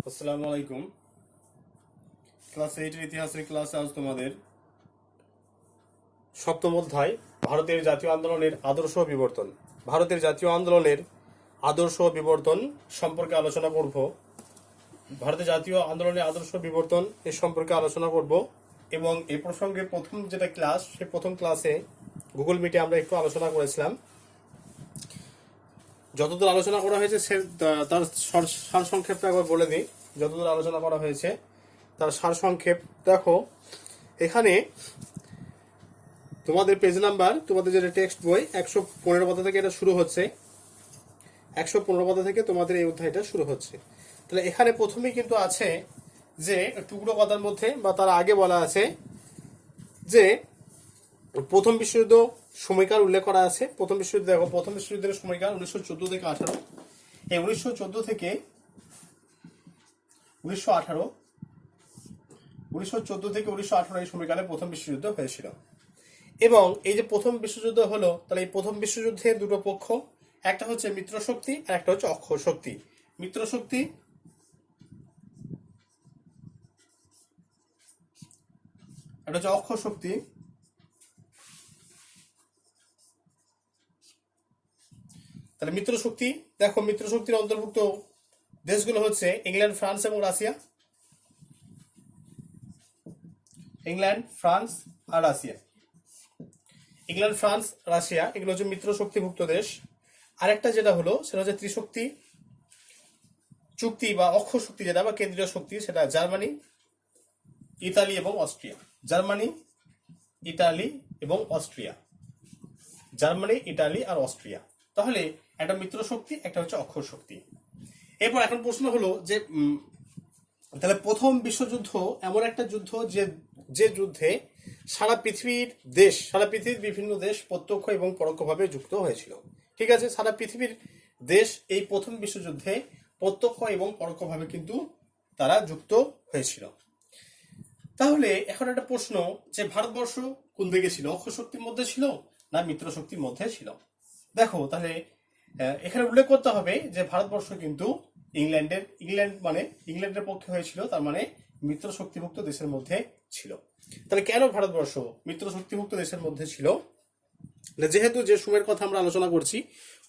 আসসালামু আলাইকুম। ক্লাস 8 ইতিহাসের ক্লাসে আজ তোমাদের সপ্তম অধ্যায় ভারতের জাতীয় আন্দোলনের আদর্শ বিবর্তন ভারতের জাতীয় আন্দোলনের আদর্শ বিবর্তন সম্পর্কে আলোচনা করব। ভারতের জাতীয় আন্দোলনের আদর্শ বিবর্তন এ সম্পর্কে আলোচনা করব এবং এই প্রসঙ্গে প্রথম যেটা ক্লাস, সেই প্রথম ক্লাসে গুগল মিটে আমরা একটু আলোচনা করেছিলাম। যতদূর আলোচনা করা হয়েছে তার সারসংক্ষেপটা একবার বলে দিই। যতদূর আলোচনা করা হয়েছে তার সারসংক্ষেপ দেখো। এখানে তোমাদের পেজ নাম্বার, তোমাদের যেটা টেক্সট বই 115 পাতা থেকে এটা শুরু হচ্ছে। 115 পাতা থেকে তোমাদের এই অধ্যায়টা শুরু হচ্ছে। তাহলে এখানে প্রথমেই কিন্তু আছে যে টুকরো পাতার মধ্যে বা তার আগে বলা আছে যে প্রথম বিশ্বযুদ্ধ সময়কাল উল্লেখ করা আছে। প্রথম বিশ্বযুদ্ধ দেখো, প্রথম বিশ্বযুদ্ধের সময়কাল 1914 থেকে 18। এই 1914 থেকে 1918, 1914 থেকে 1918 এই সময়কালে প্রথম বিশ্বযুদ্ধ হয়েছিল। এবং এই যে প্রথম বিশ্বযুদ্ধ হলো, তাহলে এই প্রথম বিশ্বযুদ্ধের দুটো পক্ষ, একটা হচ্ছে মিত্র শক্তি আর একটা হচ্ছে অক্ষ শক্তি। মিত্র শক্তি একটা হচ্ছে অক্ষ শক্তি। তাহলে মিত্র শক্তি দেখো, মিত্র শক্তির অন্তর্ভুক্ত দেশগুলো হচ্ছে ইংল্যান্ড, ফ্রান্স এবং রাশিয়া। ইংল্যান্ড, ফ্রান্স আর রাশিয়া। ইংল্যান্ড, ফ্রান্স, রাশিয়া এগুলো হচ্ছে মিত্র শক্তিভুক্ত দেশ। আরেকটা যেটা হলো সেটা হচ্ছে ত্রিশক্তি চুক্তি বা অক্ষ শক্তি যেটা বা কেন্দ্রীয় শক্তি, সেটা জার্মানি, ইতালি এবং অস্ট্রিয়া। জার্মানি, ইতালি এবং অস্ট্রিয়া। জার্মানি, ইতালি আর অস্ট্রিয়া। তাহলে একটা মিত্র শক্তি, একটা হচ্ছে অক্ষ শক্তি। এরপর এখন প্রশ্ন হলো যে তাহলে প্রথম বিশ্বযুদ্ধ এমন একটা যুদ্ধ যে যুদ্ধে সারা পৃথিবীর দেশ, সারা পৃথিবীর বিভিন্ন দেশ প্রত্যক্ষ এবং পরোক্ষভাবে যুক্ত হয়েছিল। ঠিক আছে, সারা পৃথিবীর দেশ এই প্রথম বিশ্বযুদ্ধে প্রত্যক্ষ এবং পরোক্ষভাবে কিন্তু তারা যুক্ত হয়েছিল। তাহলে এখন একটা প্রশ্ন, যে ভারতবর্ষ কোন দিকে ছিল? অক্ষ শক্তির মধ্যে ছিল না মিত্র শক্তির মধ্যে ছিল? দেখো তাহলে এখানে উল্লেখ করতে হবে যে ভারতবর্ষ কিন্তু ইংল্যান্ডের পক্ষে হয়েছিল, তার মানে মিত্র শক্তিভুক্ত দেশের মধ্যে ছিল। তাহলে কেন ভারতবর্ষ মিত্র শক্তিভুক্ত দেশের মধ্যে ছিল? যেহেতু যে সময়ের কথা আমরা আলোচনা করছি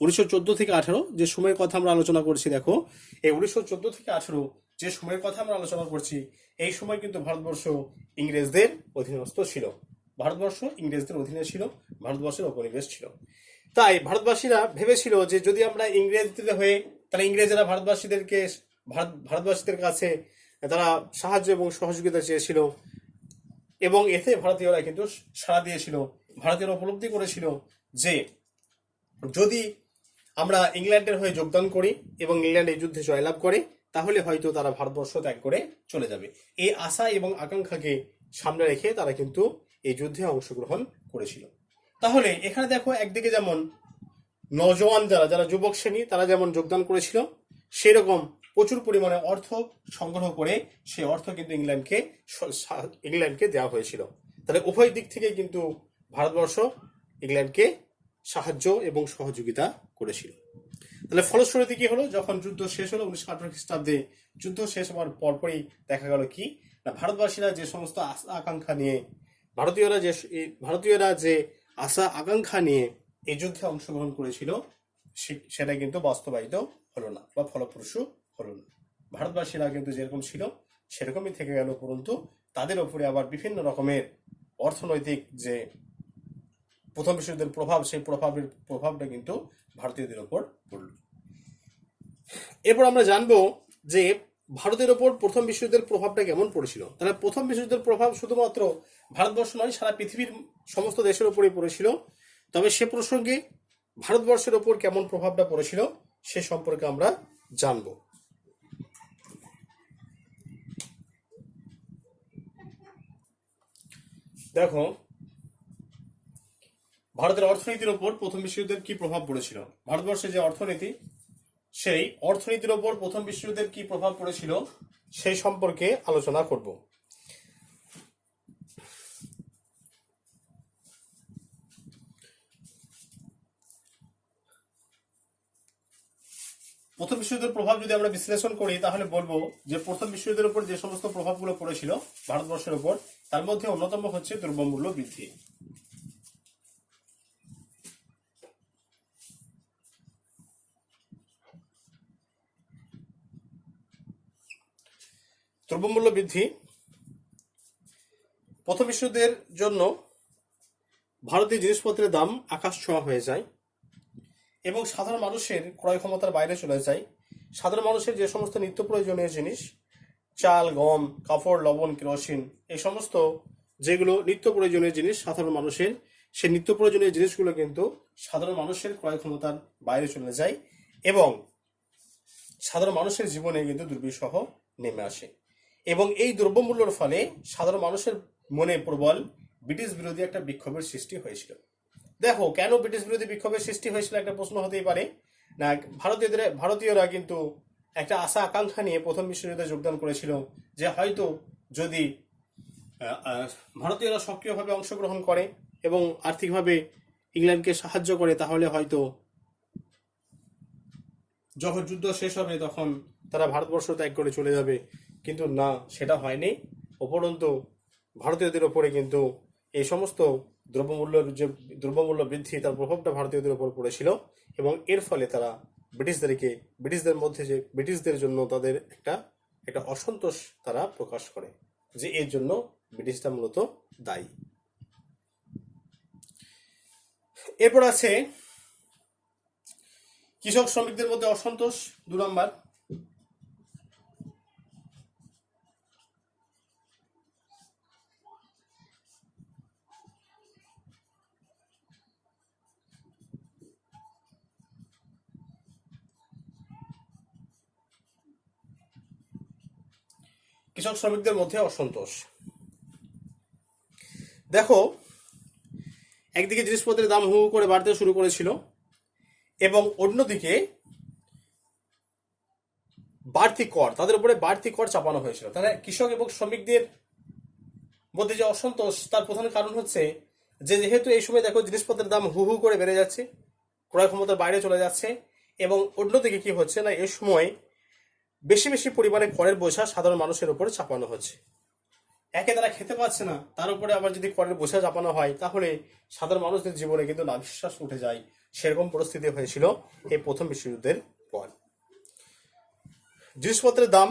1914 থেকে 18, যে সময়ের কথা আমরা আলোচনা করছি, দেখো এই 1914 থেকে 18 যে সময়ের কথা আমরা আলোচনা করছি, এই সময় কিন্তু ভারতবর্ষ ইংরেজদের অধীনস্থ ছিল। ভারতবর্ষ ইংরেজদের অধীনে ছিল, ভারতবর্ষের উপনিবেশ ছিল। তাই ভারতবাসীরা ভেবেছিল যে যদি আমরা ইংরেজদের হয়ে, তাহলে ইংরেজরা ভারতবাসীদের কাছে তারা সাহায্য এবং সহযোগিতা চেয়েছিল, এবং এতে ভারতীয়রা কিন্তু সাড়া দিয়েছিল। ভারতীয়রা উপলব্ধি করেছিল যে যদি আমরা ইংল্যান্ডের হয়ে যোগদান করি এবং ইংল্যান্ড এই যুদ্ধে জয়লাভ করে, তাহলে হয়তো তারা ভারতবর্ষ ত্যাগ করে চলে যাবে। এই আশা এবং আকাঙ্ক্ষাকে সামনে রেখে তারা কিন্তু এই যুদ্ধে অংশগ্রহণ করেছিল। তাহলে এখানে দেখো, একদিকে যেমন নজওয়ান যারা যুবক শ্রেণী তারা যেমন যোগদান করেছিল, সেরকম প্রচুর পরিমাণে অর্থ সংগ্রহ করে সেই অর্থ কিন্তু ইংল্যান্ডকে দেওয়া হয়েছিল। তাহলে উভয় দিক থেকে কিন্তু ভারতবর্ষ ইংল্যান্ডকে সাহায্য এবং সহযোগিতা করেছিল। তাহলে ফলশ্রুতি কি হলো? যখন যুদ্ধ শেষ হলো 1918 খ্রিস্টাব্দে, যুদ্ধ শেষ হওয়ার পরপরই দেখা গেল কি না, ভারতবাসীরা যে সমস্ত আশা আকাঙ্ক্ষা নিয়ে, ভারতীয়রা যে আশা আকাঙ্ক্ষা নিয়ে এই যুদ্ধে অংশগ্রহণ করেছিল, সেটা কিন্তু বাস্তবায়িত হলো না বা ফলপ্রসূ হলো না। ভারতবাসীরা কিন্তু যেরকম ছিল সেরকমই থেকে গেল, পরন্তু তাদের উপরে আবার বিভিন্ন রকমের অর্থনৈতিক যে প্রথম বিশ্বযুদ্ধের প্রভাব, সেই প্রভাবটা কিন্তু ভারতীয়দের উপর পড়ল। এরপর আমরা জানবো যে ভারতের ওপর প্রথম বিশ্বযুদ্ধের প্রভাবটা কেমন পড়েছিল। তাহলে প্রথম বিশ্বযুদ্ধের প্রভাব শুধুমাত্র ভারতবর্ষ নয়, সারা পৃথিবীর সমস্ত দেশের উপরেই পড়েছিল। তবে সে প্রসঙ্গে ভারতবর্ষের ওপর কেমন প্রভাবটা পড়েছিল সে সম্পর্কে আমরা জানব। দেখো, ভারতের অর্থনীতির ওপর প্রথম বিশ্বযুদ্ধের কি প্রভাব পড়েছিল। ভারতবর্ষের যে অর্থনীতি, সেই অর্থনীতির ওপর প্রথম বিশ্বযুদ্ধের কি প্রভাব পড়েছিল সেই সম্পর্কে আলোচনা করব। প্রথম বিশ্বযুদ্ধের প্রভাব যদি আমরা বিশ্লেষণ করি তাহলে বলবো যে প্রথম বিশ্বযুদ্ধের উপর যে সমস্ত প্রভাবগুলো পড়েছিল ভারতবর্ষের উপর, তার মধ্যে অন্যতম হচ্ছে দ্রব্যমূল্য বৃদ্ধি। দ্রব্যমূল্য বৃদ্ধি প্রথম বিশ্বযুদ্ধের জন্য ভারতীয় জিনিসপত্রের দাম আকাশ ছোঁয়া হয়ে যায় এবং সাধারণ মানুষের ক্রয় ক্ষমতার বাইরে চলে যায়। সাধারণ মানুষের যে সমস্ত নিত্য প্রয়োজনীয় জিনিস, চাল, গম, কাপড়, লবণ, কেরোসিন, এই সমস্ত যেগুলো নিত্য প্রয়োজনীয় জিনিস সাধারণ মানুষের, সেই নিত্য প্রয়োজনীয় জিনিসগুলো কিন্তু সাধারণ মানুষের ক্রয় ক্ষমতার বাইরে চলে যায় এবং সাধারণ মানুষের জীবনে কিন্তু দুর্বিষহ নেমে আসে। এবং এই দ্রব্যমূল্যের ফলে সাধারণ মানুষের মনে প্রবল ব্রিটিশ বিরোধী একটা বিক্ষোভের সৃষ্টি হয়েছিল। দেখো, কেন ব্রিটিশ বিরোধী বিক্ষোভের সৃষ্টি হয়েছিল একটা প্রশ্ন হতেই পারে। না, ভারতীয়রা কিন্তু একটা আশা আকাঙ্ক্ষা নিয়ে প্রথম বিশ্বযুদ্ধে যোগদান করেছিল যে হয়তো যদি ভারতীয়রা সক্রিয়ভাবে অংশগ্রহণ করে এবং আর্থিকভাবে ইংল্যান্ডকে সাহায্য করে তাহলে হয়তো যখন যুদ্ধ শেষ হবে তখন তারা ভারতবর্ষ ত্যাগ করে চলে যাবে। কিন্তু না, সেটা হয়নি। উপরন্তু ভারতীয়দের ওপরে কিন্তু এই সমস্ত দ্রব্যমূল্য বৃদ্ধি, তার প্রভাবটা ভারতীয়দের উপর পড়েছিল এবং এর ফলে তারা ব্রিটিশদের জন্য তাদের একটা অসন্তোষ তারা প্রকাশ করে যে এর জন্য ব্রিটিশরা মূলত দায়ী। এরপর আছে কৃষক শ্রমিকদের মধ্যে অসন্তোষ, 2 নম্বর। কৃষক শ্রমিকদের মধ্যে অসন্তোষ। দেখো, একদিকে জিনিসপত্রের দাম হু হু করে বাড়তে শুরু করেছিল এবং অন্যদিকে তাদের উপরে বাড়তি কর চাপানো হয়েছিল। তাহলে কৃষক এবং শ্রমিকদের মধ্যে যে অসন্তোষ, তার প্রধান কারণ হচ্ছে যে যেহেতু এই সময় দেখো জিনিসপত্রের দাম হু হু করে বেড়ে যাচ্ছে, ক্রয় ক্ষমতার বাইরে চলে যাচ্ছে এবং অন্যদিকে কি হচ্ছে না, এই সময় বেশি বেশি পরিমাণে করের বোঝা সাধারণ মানুষের উপরে চাপানো হচ্ছে। একে তারা খেতে পাচ্ছে না, তার উপরে আবার যদি করের বোঝা চাপানো হয় তাহলে সাধারণ মানুষদের জীবনে কিন্তু নাভিশ্বাস উঠে যায়। সেরকম পরিস্থিতি হয়েছিল এই প্রথম বিশ্বযুদ্ধের পর। জিনিসপত্রের দাম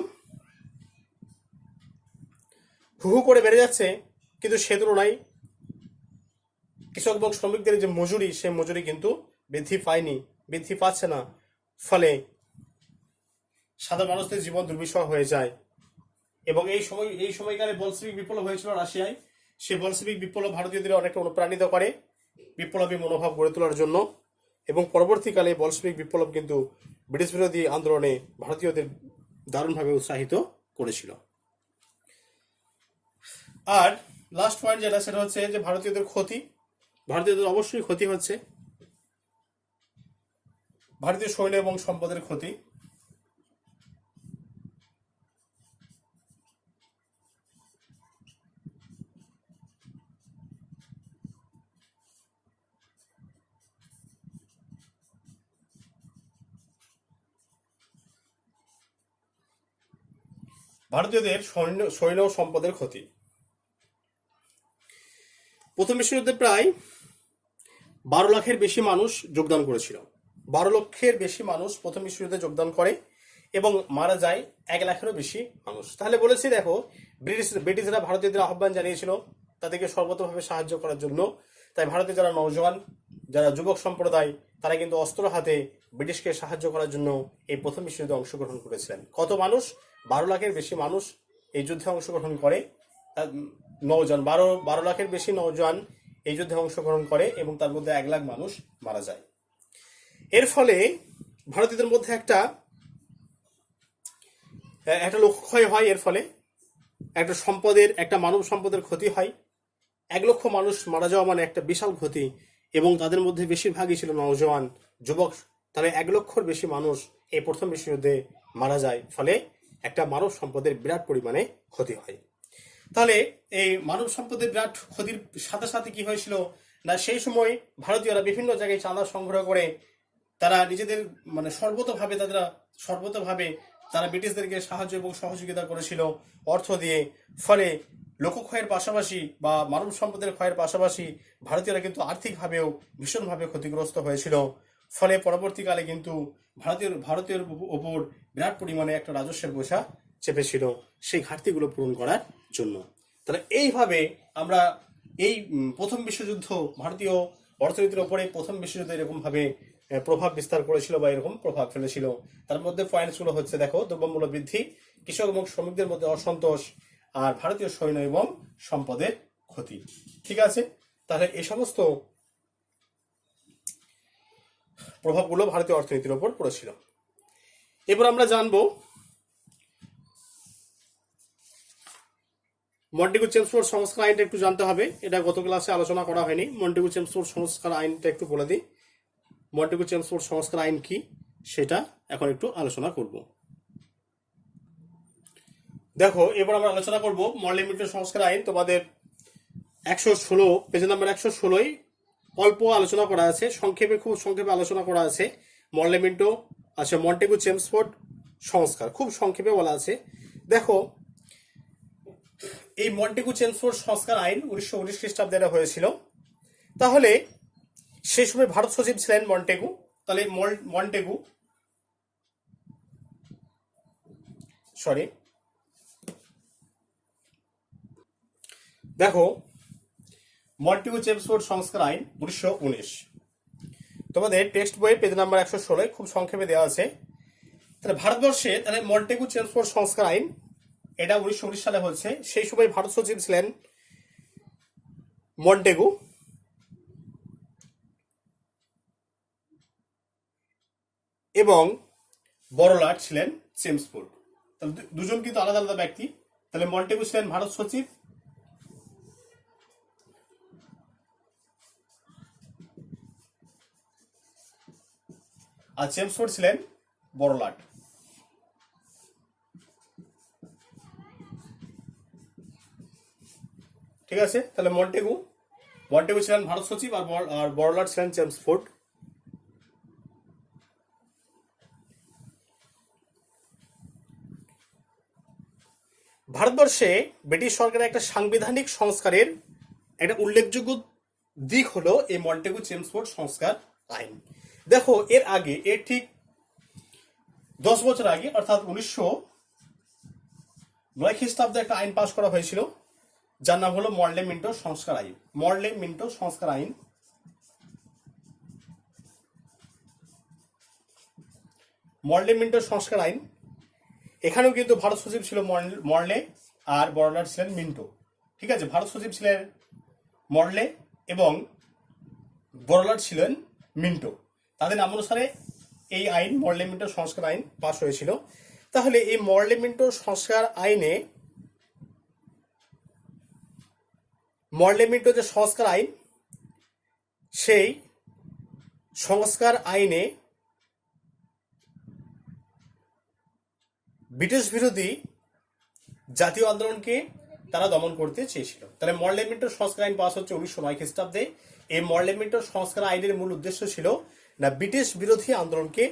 হু হু করে বেড়ে যাচ্ছে, কিন্তু সে তুলনায় কৃষক এবং শ্রমিকদের যে মজুরি, সেই মজুরি কিন্তু বৃদ্ধি পাচ্ছে না। ফলে সাধারণ মানুষদের জীবন দুর্বিষহ হয়ে যায় এবং এই সময়কালে বলশেভিক বিপ্লব হয়েছিল রাশিয়ায়। সেই বলশেভিক বিপ্লব ভারতীয়দের অনেকটা অনুপ্রাণিত করে বিপ্লবী মনোভাব গড়ে তোলার জন্য এবং পরবর্তীকালে বলশেভিক বিপ্লব কিন্তু ব্রিটিশ বিরোধী আন্দোলনে ভারতীয়দের দারুণভাবে উৎসাহিত করেছিল। আর লাস্ট পয়েন্ট যেটা, সেটা হচ্ছে যে ভারতীয়দের অবশ্যই ক্ষতি হচ্ছে, ভারতীয় সৈন্য এবং সম্পদের ক্ষতি। ভারতীয়দের সৈন্য ও সম্পদের ক্ষতি। প্রথম বিশ্বযুদ্ধে প্রায় 12 লাখের বেশি মানুষ যোগদান করেছিল। 12 লক্ষের বেশি মানুষ প্রথম বিশ্বযুদ্ধে যোগদান করে এবং মারা যায় 1 লাখেরও বেশি মানুষ। তাহলে বলেছি, দেখো, ব্রিটিশরা ভারতীয়দের আহ্বান জানিয়েছিল তাদেরকে সর্বতভাবে সাহায্য করার জন্য। তাই ভারতে যারা নওজোয়ান, যারা যুবক সম্প্রদায়, তারা কিন্তু অস্ত্র হাতে ব্রিটিশকে সাহায্য করার জন্য এই প্রথম বিশ্বযুদ্ধে অংশগ্রহণ করেছিলেন। কত মানুষ? 12 লাখের বেশি মানুষ এই যুদ্ধে অংশগ্রহণ করে। নওজোয়ান 12 লাখের বেশি নওজোয়ান এই যুদ্ধে অংশগ্রহণ করে এবং তার মধ্যে 1 লাখ মানুষ মারা যায়। এর ফলে ভারতীয়দের মধ্যে একটা লক্ষ্যক্ষয় হয়। এর ফলে একটা মানব সম্পদের ক্ষতি হয়। 1 লক্ষ মানুষ মারা যাওয়া মানে একটা বিশাল ক্ষতি এবং তাদের মধ্যে বেশিরভাগই ছিল নওজোয়ান, যুবক। তাহলে 1 লক্ষর বেশি মানুষ এই প্রথম বিশ্বযুদ্ধে মারা যায়, ফলে একটা মানব সম্পদের বিরাট পরিমাণে ক্ষতি হয়। তাহলে এই মানব সম্পদের বিরাট ক্ষতির সাথে সাথে কি হয়েছিল না, সেই সময় ভারতীয়রা বিভিন্ন জায়গায় চাঁদা সংগ্রহ করে তারা নিজেদের সর্বতভাবে তারা সর্বতভাবে তারা ব্রিটিশদেরকে সাহায্য এবং সহযোগিতা করেছিল অর্থ দিয়ে। ফলে লোকক্ষয়ের পাশাপাশি বা মানব সম্পদের ক্ষয়ের পাশাপাশি ভারতীয়রা কিন্তু আর্থিকভাবেও ভীষণভাবে ক্ষতিগ্রস্ত হয়েছিল। ফলে পরবর্তীকালে কিন্তু ভারতীয় ওপর বিরাট পরিমাণে একটা রাজস্বের বোঝা চেপেছিল সেই ঘাটতিগুলো পূরণ করার জন্য। তাহলে এইভাবে আমরা এই প্রথম বিশ্বযুদ্ধ ভারতীয় অর্থনীতির ওপরে প্রথম বিশ্বযুদ্ধ এরকমভাবে প্রভাব বিস্তার করেছিল বা এরকম প্রভাব ফেলেছিল। তার মধ্যে পয়েন্টসগুলো হচ্ছে, দেখো, দ্রব্যমূল্য বৃদ্ধি, কৃষক এবং শ্রমিকদের মধ্যে অসন্তোষ, আর ভারতীয় সৈন্য এবং সম্পদের ক্ষতি। ঠিক আছে, তাহলে এই সমস্ত প্রভাবগুলো ভারতীয় অর্থনীতির ওপর পড়েছিল। এবার আমরা জানবো মন্টেগু-চেমসফোর্ড সংস্কার আইনটা একটু জানতে হবে, এটা গত ক্লাসে আলোচনা করা হয়নি। মন্টেগু-চেমসফোর্ড সংস্কার আইনটা একটু বলে দিই। মন্টেগু-চেমসফোর্ড সংস্কার আইন কি সেটা এখন একটু আলোচনা করব। দেখো, এবার আমরা আলোচনা করব মরলে-মিন্টো সংস্কার আইন। তোমাদের 116 পেজ নাম্বার 116 অল্প আলোচনা করা আছে, সংক্ষেপে, খুব সংক্ষেপে আলোচনা করা আছে মরলে-মিন্টো, আচ্ছা, মন্টেগু-চেমসফোর্ড সংস্কার খুব সংক্ষেপে বলা আছে। দেখো, এই মন্টেগু-চেমসফোর্ড সংস্কার আইন 1919 খ্রিস্টাব্দে হয়েছিল। তাহলে সেই সময় ভারত সচিব ছিলেন মন্টেগু। তাহলে মন্টেগু দেখো, মন্টেগু-চেমসফোর্ড সংস্কার আইন 1919 তোমাদের টেক্সট বই পেজ নাম্বার 116 খুব সংক্ষেপে দেওয়া আছে। তাহলে ভারতবর্ষে তাহলে মন্টেগু-চেমসফোর্ড সংস্কার আইন এটা 1919 সালে হচ্ছে। সেই সময় ভারত সচিব ছিলেন মন্টেগু এবং বড়লাট ছিলেন চেমসফোর্ড। তাহলে দুজন কিন্তু আলাদা আলাদা ব্যক্তি। তাহলে মন্টেগু ছিলেন ভারত সচিব আর চেমসফোর্ড ছিলেন বড়লাট। ঠিক আছে, তাহলে মন্টেগু ছিলেন ভারত সচিব আর বড়লাট ছিলেন চেমসফোর্ড। ভারতবর্ষে ব্রিটিশ সরকারের একটা সাংবিধানিক সংস্কারের একটা উল্লেখযোগ্য দিক হলো এই মন্টেগু-চেমসফোর্ড সংস্কার আইন। দেখো, এর ঠিক 10 বছর আগে, অর্থাৎ 1909 খ্রিস্টাব্দে একটা আইন পাশ করা হয়েছিল যার নাম হলো মরলে-মিন্টো সংস্কার আইন। মরলে-মিন্টো সংস্কার আইন মরলে-মিন্টো সংস্কার আইন এখানেও কিন্তু ভারত সচিব ছিল মরলে আর বড়লাট ছিলেন মিন্টো। ঠিক আছে, ভারত সচিব ছিলেন মরলে এবং বড়লাট ছিলেন মিন্টো। তাদের নামানুসারে এই আইন মরলে-মিন্টো সংস্কার আইন পাশ হয়েছিল। তাহলে এই মরলে-মিন্টো সংস্কার আইনে মরলে-মিন্টো যে সংস্কার আইন, সেই সংস্কার আইনে ব্রিটিশ বিরোধী জাতীয় আন্দোলনকে তারা দমন করতে চেয়েছিল। তাহলে মরলে-মিন্টো সংস্কার আইন পাস হচ্ছে 1909 খ্রিস্টাব্দে। এই মরলে-মিন্টো সংস্কার আইনের মূল উদ্দেশ্য ছিল না ব্রিটিশ বিরোধী আন্দোলনকে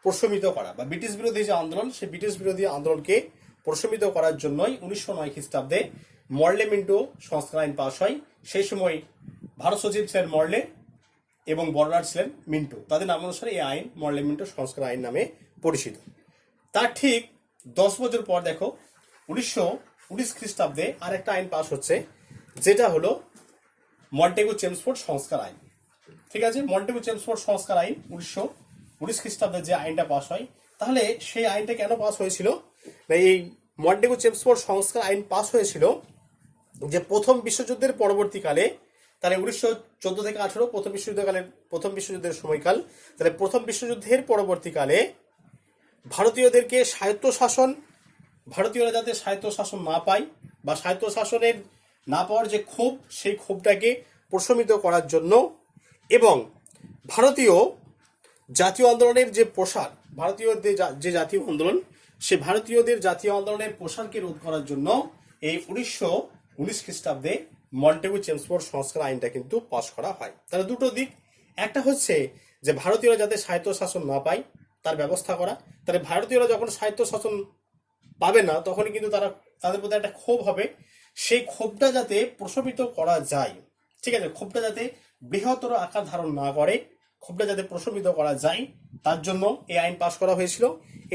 প্রশমিত করা, বা ব্রিটিশ বিরোধী যে আন্দোলন, সেই ব্রিটিশ বিরোধী আন্দোলনকে প্রশমিত করার জন্যই 1909 খ্রিস্টাব্দে মরলে-মিন্টো সংস্কার আইন পাস হয়। সেই সময় ভারত সচিব ছিলেন মরলে এবং বড়লাট ছিলেন মিন্টো। তাদের নামানুসারে এই আইন মরলে-মিন্টো সংস্কার আইন নামে পরিচিত। তার ঠিক 10 বছর পর দেখো 1919 খ্রিস্টাব্দে আর একটা আইন পাস হচ্ছে, যেটা হলো মন্টেগু-চেমসফোর্ড সংস্কার আইন। ঠিক আছে, মন্টেগু-চেমসফোর্ড সংস্কার আইন 1919 খ্রিস্টাব্দে যে আইনটা পাস হয়, তাহলে সেই আইনটা কেন পাস হয়েছিল? এই মন্টেগু-চেমসফোর্ড সংস্কার আইন পাস হয়েছিল যে প্রথম বিশ্বযুদ্ধের পরবর্তীকালে, তাহলে 1914 থেকে 18 প্রথম বিশ্বযুদ্ধের সময়কাল, তাহলে প্রথম বিশ্বযুদ্ধের পরবর্তীকালে ভারতীয়রা যাতে স্বায়ত্তশাসন না পায়, বা স্বায়ত্তশাসনের না পাওয়ার যে ক্ষোভ, সেই ক্ষোভটাকে প্রশমিত করার জন্য এবং ভারতীয় জাতীয় আন্দোলনের যে প্রসার, ভারতীয়দের যে জাতীয় আন্দোলন, সে ভারতীয়দের জাতীয় আন্দোলনের প্রসারকে রোধ করার জন্য এই 1919 খ্রিস্টাব্দে মন্টেগু-চেমসফোর্ড সংস্কার আইনটা কিন্তু পাস করা হয়। তাহলে দুটো দিক, একটা হচ্ছে যে ভারতীয়রা যাতে স্বায়ত্তশাসন না পায়, তার ব্যবস্থা করা। তাহলে ভারতীয়রা যখন স্বায়ত্ত শাসন পাবে না তখনই কিন্তু তাদের প্রতি একটা ক্ষোভ হবে, সেই ক্ষোভটা যাতে প্রশমিত করা যায়, ঠিক আছে, ক্ষোভটা যাতে বৃহত্তর আকার ধারণ না করে, ক্ষোভটা যাতে প্রশমিত করা যায়, তার জন্য এই আইন পাশ করা হয়েছিল।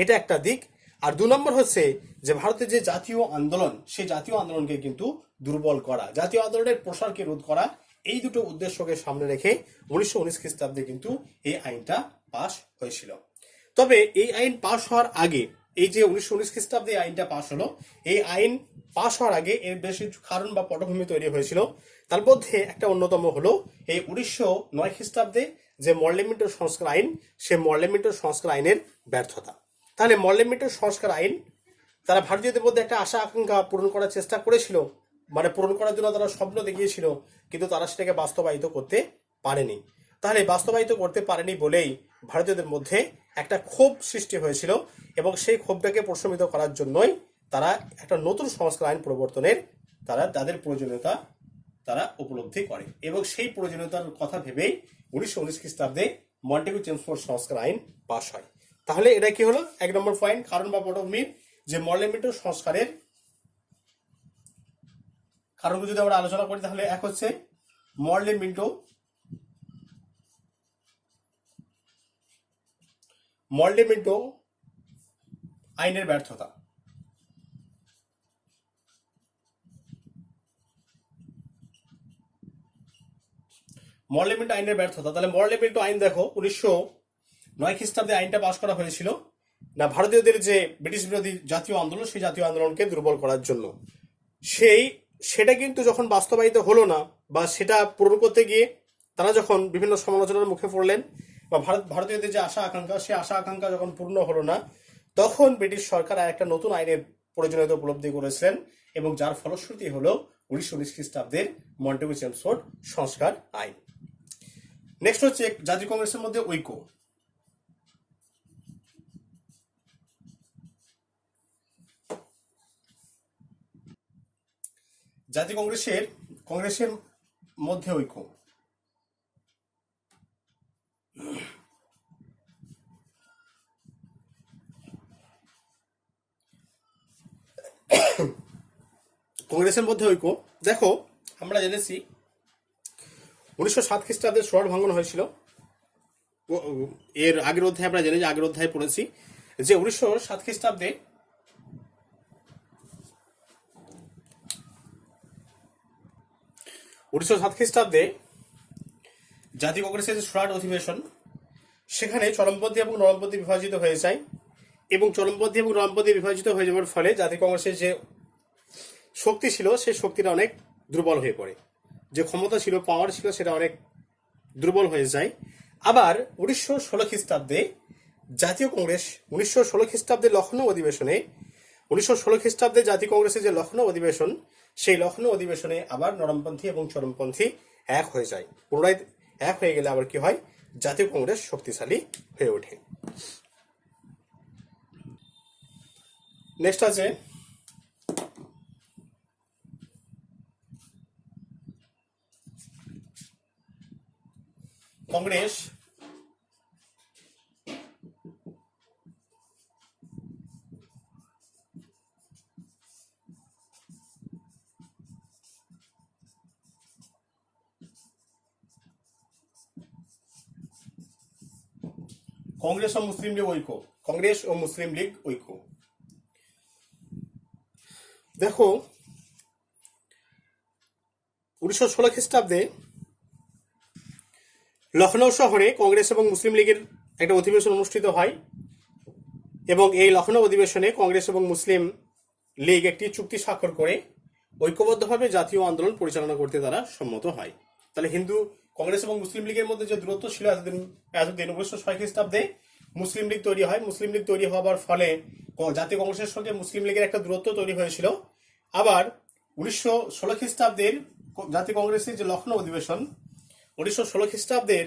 এটা একটা দিক। আর 2 নম্বর হচ্ছে যে ভারতের যে জাতীয় আন্দোলন, সেই জাতীয় আন্দোলনকে কিন্তু দুর্বল করা, জাতীয় আন্দোলনের প্রসারকে রোধ করা, এই দুটো উদ্দেশ্যকে সামনে রেখে 1919 খ্রিস্টাব্দে কিন্তু এই আইনটা পাশ হয়েছিল। তবে এই আইন পাশ হওয়ার আগে, এই যে 1919 খ্রিস্টাব্দে আইনটা পাশ হলো, এই আইন পাশ হওয়ার আগে এর বেশ কিছু কারণ বা পটভূমি তৈরি হয়েছিল। তার মধ্যে একটা অন্যতম হলো এই 1909 খ্রিস্টাব্দে যে মর্লেমেন্টো সংস্কার আইন, সেই মর্লেমেন্টো সংস্কার আইনের ব্যর্থতা। তাহলে মর্লেমেন্টো সংস্কার আইন তারা ভারতীয়দের মধ্যে একটা আশা আকাঙ্ক্ষা পূরণ করার চেষ্টা করেছিল, মানে পূরণ করার জন্য তারা স্বপ্ন দেখিয়েছিল, কিন্তু তারা সেটাকে বাস্তবায়িত করতে পারেনি। তাহলে বাস্তবায়িত করতে পারেনি বলেই ভারতীয়দের মধ্যে একটা ক্ষোভ সৃষ্টি হয়েছিল, এবং সেই ক্ষোভটাকে প্রশমিত করার জন্যই তারা একটা নতুন সংস্কার আইন প্রবর্তনের তাদের প্রয়োজনীয়তা তারা উপলব্ধি করে, এবং সেই প্রয়োজনীয়তার কথা ভেবেই 1919 খ্রিস্টাব্দে মন্টেগু চেমসফোর্ড সংস্কার আইন পাশ হয়। তাহলে এটা কি হলো? 1 নম্বর পয়েন্ট, কারণ বা পটভূমির যে মর্লেমেন্টো সংস্কারের কারণগুলো যদি আমরা আলোচনা করি, তাহলে এক হচ্ছে মর্লেমেন্টো আইনের ব্যর্থতা। মর্লেমেন্টো আইনের ব্যর্থতা। তাহলে মর্লেমেন্টো আইন দেখো, 1909 খ্রিস্টাব্দে আইনটা পাশ করা হয়েছিল না ভারতীয়দের যে ব্রিটিশ বিরোধী জাতীয় আন্দোলন, সেই জাতীয় আন্দোলনকে দুর্বল করার জন্য। সেটা কিন্তু যখন বাস্তবায়িত হলো না, বা সেটা পূরণ করতে গিয়ে তারা যখন বিভিন্ন সমালোচনার মুখে পড়লেন, বা ভারতীয়দের যে আশা আকাঙ্ক্ষা, সেই আশা আকাঙ্ক্ষা যখন পূর্ণ হলো না, তখন ব্রিটিশ সরকার আর একটা নতুন আইনের প্রয়োজনীয়তা উপলব্ধি করেছিলেন, এবং যার ফলশ্রুতি হলো 1919 খ্রিস্টাব্দের মন্টেগু চেমসফোর্ড সংস্কার আইন। নেক্সট হচ্ছে জাতীয় কংগ্রেসের মধ্যে ঐক্য। জাতীয় কংগ্রেসের মধ্যে ঐক্য। কংগ্রেসের মধ্যে ঐক্য দেখো, আমরা জেনেছি 1907 খ্রিস্টাব্দে সোয়ার ভাঙন হয়েছিল। এর আগের অধ্যায়ে আমরা জেনেছি, আগের অধ্যায়ে পড়েছি যে 1907 খ্রিস্টাব্দে জাতীয় কংগ্রেসের যে সোয়ার অধিবেশন, সেখানে চরমপন্থী এবং নরমপন্থী বিভাজিত হয়ে যায়, এবং চরমপন্থী এবং নরমপন্থী বিভাজিত হয়ে যাওয়ার ফলে জাতীয় কংগ্রেসের যে শক্তি ছিল, সেই শক্তিটা অনেক দুর্বল হয়ে পড়ে, যে ক্ষমতা ছিল, পাওয়ার ছিল, সেটা অনেক দুর্বল হয়ে যায়। আবার 1916 খ্রিস্টাব্দে জাতীয় কংগ্রেস, 1916 খ্রিস্টাব্দে লখনৌ অধিবেশনে, 1916 খ্রিস্টাব্দে জাতীয় কংগ্রেসের যে লখনৌ অধিবেশন, সেই লখনৌ অধিবেশনে আবার নরমপন্থী এবং চরমপন্থী এক হয়ে যায়। পুনরায় এক হয়ে গেলে আবার কি হয়? জাতীয় কংগ্রেস শক্তিশালী হয়ে ওঠে। নেক্সট আছে কংগ্রেস ও মুসলিম লীগ ঐক্য। কংগ্রেস ও মুসলিম লীগ ঐক্য দেখো, 1916 খ্রিস্টাব্দে লখনৌ শহরে কংগ্রেস এবং মুসলিম লীগের একটা অধিবেশন অনুষ্ঠিত হয়, এবং এই লখনৌ অধিবেশনে কংগ্রেস এবং মুসলিম লীগ একটি চুক্তি স্বাক্ষর করে ঐক্যবদ্ধভাবে জাতীয় আন্দোলন পরিচালনা করতে তারা সম্মত হয়। তাহলে কংগ্রেস এবং মুসলিম লীগের মধ্যে যে দূরত্ব ছিল এতদিন 1906 খ্রিস্টাব্দে মুসলিম লীগ তৈরি হয়। মুসলিম লীগ তৈরি হওয়ার ফলে জাতীয় কংগ্রেসের সঙ্গে মুসলিম লীগের একটা দূরত্ব তৈরি হয়েছিল। আবার 1916 খ্রিস্টাব্দের জাতীয় কংগ্রেসের যে লখনৌ অধিবেশন, 1916 খ্রিস্টাব্দের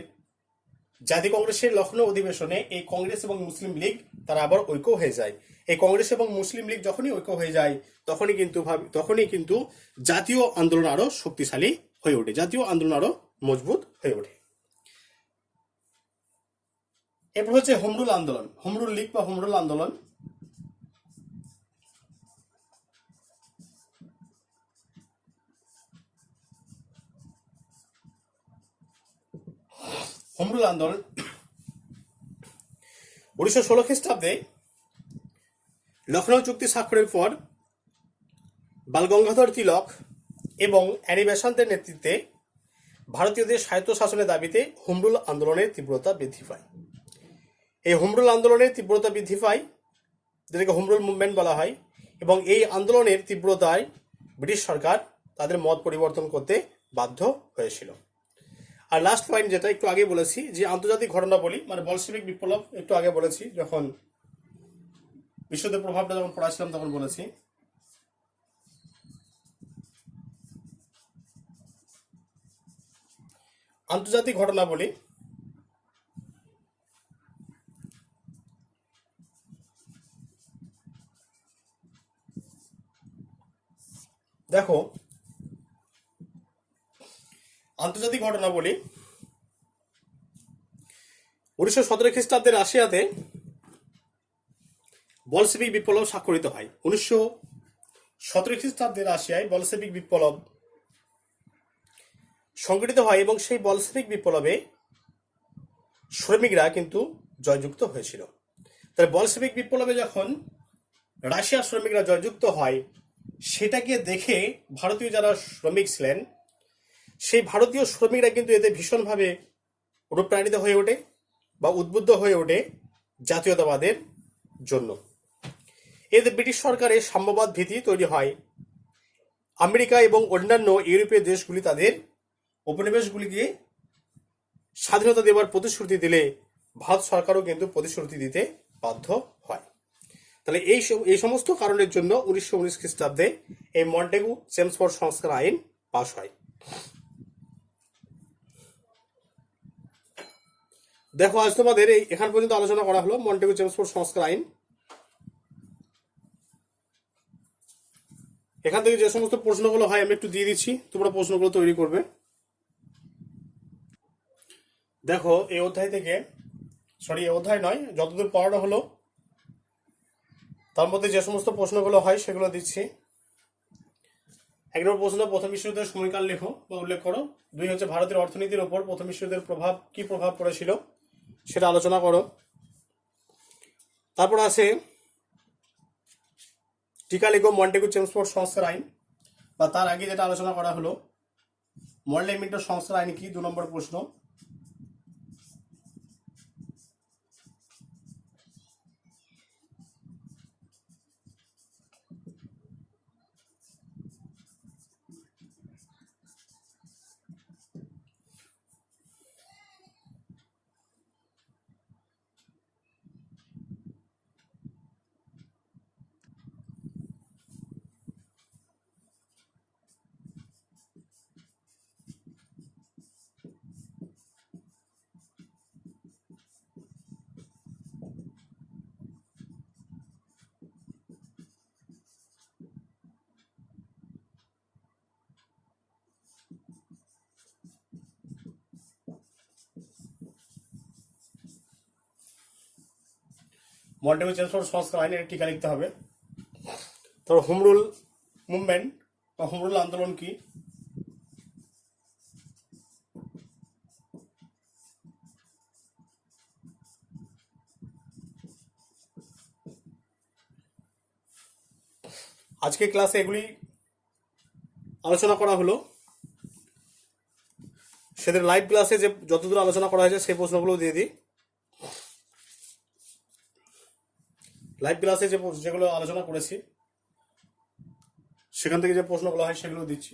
জাতীয় কংগ্রেসের লখনৌ অধিবেশনে এই কংগ্রেস এবং মুসলিম লীগ তারা আবার ঐক্য হয়ে যায়। এই কংগ্রেস এবং মুসলিম লীগ যখনই ঐক্য হয়ে যায়, তখনই কিন্তু জাতীয় আন্দোলন আরো শক্তিশালী হয়ে ওঠে, জাতীয় আন্দোলন আরো মজবুত হয়ে ওঠে। এরপর হচ্ছে হোম রুল আন্দোলন, হোম রুল লীগ বা হোম রুল আন্দোলন। হোম রুল আন্দোলন 1916 খ্রিস্টাব্দে লখনৌ চুক্তি স্বাক্ষরের পর বাল গঙ্গাধর তিলক এবং অ্যানি বেসান্তের নেতৃত্বে ভারতীয়দের স্বায়ত্ত শাসনের দাবিতে হোম রুল আন্দোলনের তীব্রতা বৃদ্ধি পায়। এই হোম রুল আন্দোলনের তীব্রতা বৃদ্ধি পায়, যেটাকে হোম রুল মুভমেন্ট বলা হয়, এবং এই আন্দোলনের তীব্রতায় ব্রিটিশ সরকার তাদের মত পরিবর্তন করতে বাধ্য হয়েছিল। আর লাস্ট পয়েন্ট যেটা একটু আগে বলেছি, যে আন্তর্জাতিক ঘটনাবলী মানে বলশেভিক বিপ্লব, একটু আগে বলেছি যখন বিশ্বদের প্রভাবটা যখন পড়াছিলাম তখন বলেছি। আন্তর্জাতিক ঘটনাবলী দেখো, আন্তর্জাতিক ঘটনাবলী 1917 খ্রিস্টাব্দে রাশিয়াতে বলশেভিক বিপ্লব স্বাক্ষরিত হয়। 1917 খ্রিস্টাব্দে রাশিয়ায় বলশেভিক বিপ্লব সংগঠিত হয় এবং সেই বলশেভিক বিপ্লবে শ্রমিকরা কিন্তু জয়যুক্ত হয়েছিল। তাহলে বলশেভিক বিপ্লবে যখন রাশিয়ার শ্রমিকরা জয়যুক্ত হয়, সেটাকে দেখে ভারতীয় যারা শ্রমিক ছিলেন সেই ভারতীয় শ্রমিকরা কিন্তু এতে ভীষণভাবে অনুপ্রাণিত হয়ে ওঠে বা উদ্বুদ্ধ হয়ে ওঠে জাতীয়তাবাদের জন্য। এতে ব্রিটিশ সরকারের সাম্যবাদ ভীতি তৈরি হয়। আমেরিকা এবং অন্যান্য ইউরোপীয় দেশগুলি তাদের উপনিবেশগুলিকে স্বাধীনতা দেওয়ার প্রতিশ্রুতি দিলে ভারত সরকারও কিন্তু প্রতিশ্রুতি দিতে বাধ্য হয়। তাহলে এই সমস্ত কারণের জন্য 1919 খ্রিস্টাব্দে এই মন্টেগু চেমসফোর্ড সংস্কার আইন পাশ হয়। দেখো, আজ তোমাদের এখান পর্যন্ত আলোচনা করা হলো মন্টেগু চেমসফোর্ড সংস্কার আইন। এখান থেকে যে সমস্ত প্রশ্নগুলো হয় আমি একটু দিয়ে দিচ্ছি, তোমরা প্রশ্নগুলো তৈরি করবে। দেখো, এই অধ্যায় থেকে এই অধ্যায় নয়, যতদূর পড়ানো হলো তার মধ্যে যে সমস্ত প্রশ্নগুলো হয় সেগুলো দিচ্ছি। 1 নম্বর প্রশ্ন, প্রথম বিশ্বযুদ্ধের সময়কাল লেখো বা উল্লেখ করো। 2 হচ্ছে ভারতের অর্থনীতির ওপর প্রথম বিশ্বযুদ্ধের কি প্রভাব পড়েছিল সেটা আলোচনা করো। তারপর আছে টিকা লেখো মন্টেগু চেমসফোর্ড সংস্কার আইন, বা তার আগে যেটা আলোচনা করা হলো মর্লে মিন্টো সংস্কার আইন কি, 2 নম্বর প্রশ্ন। মন্টেগু চেমসফোর্ড সংস্কার আইনের টিকা লিখতে হবে। তারপর হোম রুল মুভমেন্ট বা হোম রুল আন্দোলন কি, আজকে ক্লাসে এগুলি আলোচনা করা হলো। সেদিন লাইভ ক্লাসে যে যতদূর আলোচনা করা হয়েছে সেই প্রশ্নগুলো দিয়ে দিই। লাইভ ক্লাসে যেগুলো আলোচনা করেছি সেখান থেকে যে প্রশ্নগুলো হয় সেগুলো দিচ্ছি।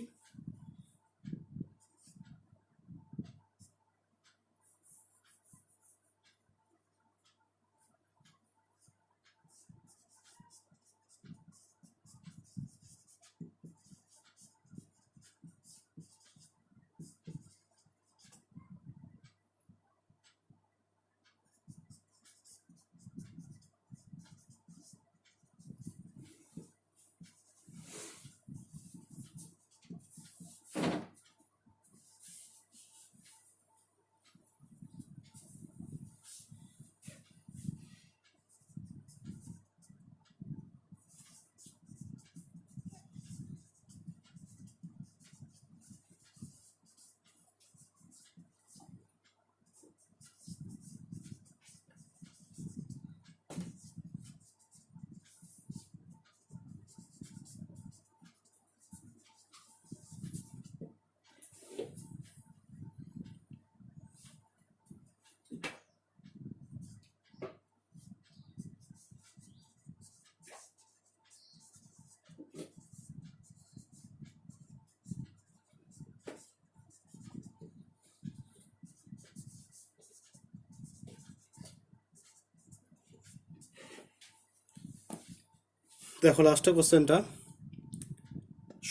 দেখো লাস্টের কোশ্চেনটা,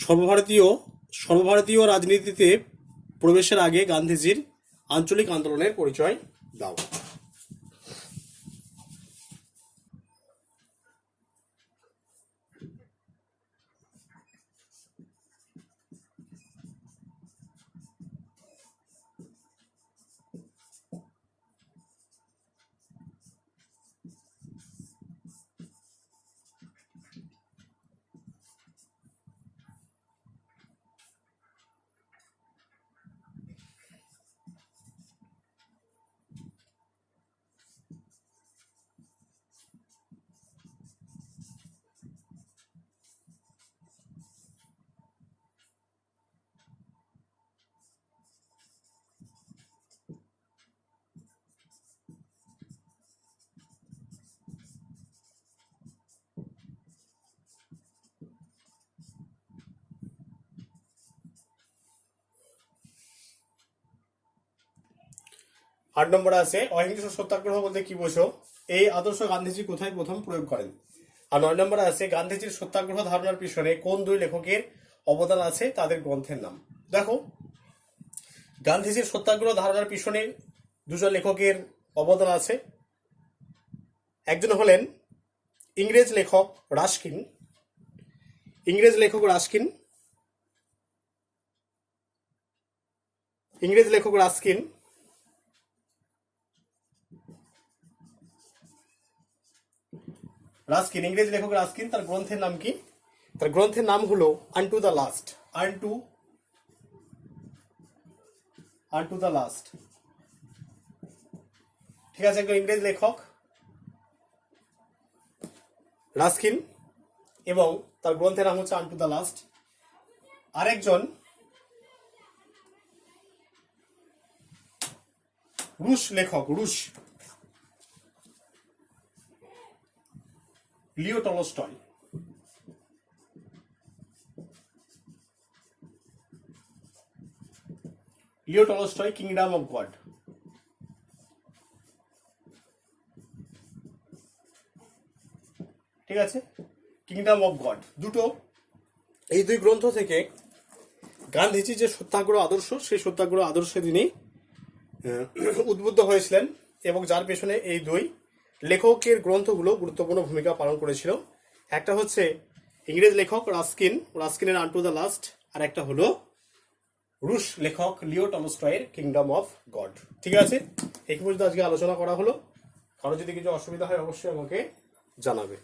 সর্বভারতীয় সর্বভারতীয় রাজনীতিতে প্রবেশের আগে গান্ধীজির আঞ্চলিক আন্দোলনের পরিচয় দাও। 8 নম্বরে আছে অহিংস সত্যাগ্রহ বলতে কি বোঝো, এই আদর্শ গান্ধীজি কোথায় প্রথম প্রয়োগ করেন। আর 9 নম্বরে আছে গান্ধীজির সত্যাগ্রহ ধারণার পিছনে কোন দুই লেখকের অবদান আছে তাদের গ্রন্থের নাম। দেখো গান্ধীজির সত্যাগ্রহ ধারণার পিছনে দুজন লেখকের অবদান আছে। একজন হলেন ইংরেজ লেখক রাস্কিন, ইংরেজ লেখক রাস্কিন ইংরেজ লেখক রাস্কিন ইংরেজ লেখক রাস্কিন, তার গ্রন্থের নাম কি? তার গ্রন্থের নাম হলো আনটু দ্য লাস্ট। আনটু দ্য লাস্ট, ঠিক আছে। একজন ইংরেজ লেখক রাস্কিন এবং তার গ্রন্থের নাম হচ্ছে আনটু দ্য লাস্ট। আরেকজন রুশ লেখক, Leo Tolstoy. Leo Tolstoy kingdom of god. ঠিক আছে, কিংডম অফ গড দুটো, এই দুই গ্রন্থ থেকে গান্ধীজি যে সত্যাগ্রহ আদর্শ, সেই সত্যাগ্রহ আদর্শে তিনি উদ্বুদ্ধ হয়েছিলেন এবং যার পেছনে এই দুই লেখকের গ্রন্থগুলো গুরুত্বপূর্ণ ভূমিকা পালন করেছিল। একটা হচ্ছে ইংরেজ লেখক রাস্কিনের আনটু দ্য লাস্ট, আর একটা হলো রুশ লেখক লিও টলস্টয়ের কিংডম অফ গড। ঠিক আছে, এই পর্যন্ত আজকে আলোচনা করা হলো। কারো যদি কিছু অসুবিধা হয় অবশ্যই আমাকে জানাবে।